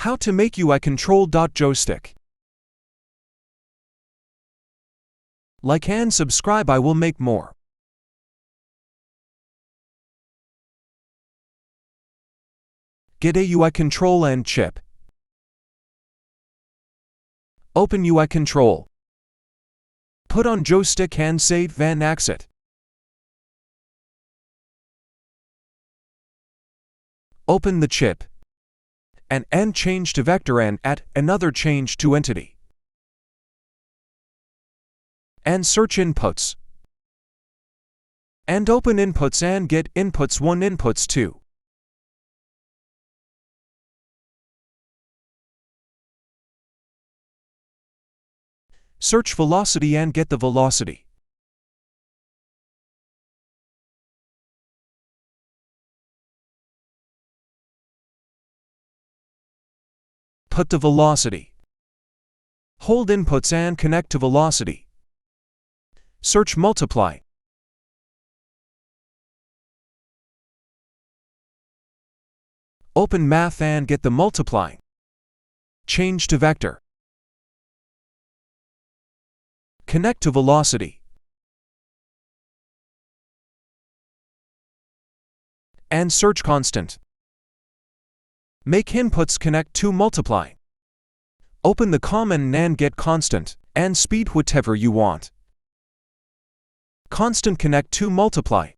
How to make UI control. Joystick. Like and subscribe, I will make more. Get a UI control and chip. Open UI control. Put on joystick and save and exit. Open the chip and change to vector and add another change to entity. And search inputs. And open inputs and get inputs 1, inputs 2. Search velocity and get the velocity. Put the velocity. Hold inputs and connect to velocity. Search multiply. Open math and get the multiply. Change to vector. Connect to velocity. And search constant. Make inputs connect to multiply. Open the common and get constant, and speed whatever you want. Constant connect to multiply.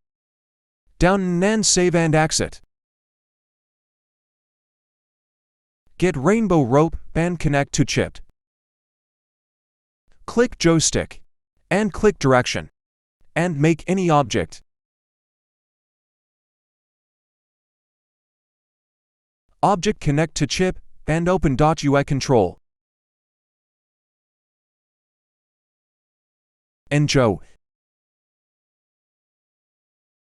Down and save and exit. Get rainbow rope and connect to chipped. Click joystick and click direction and make any object. Object connect to chip and open .UI control. Enjoy.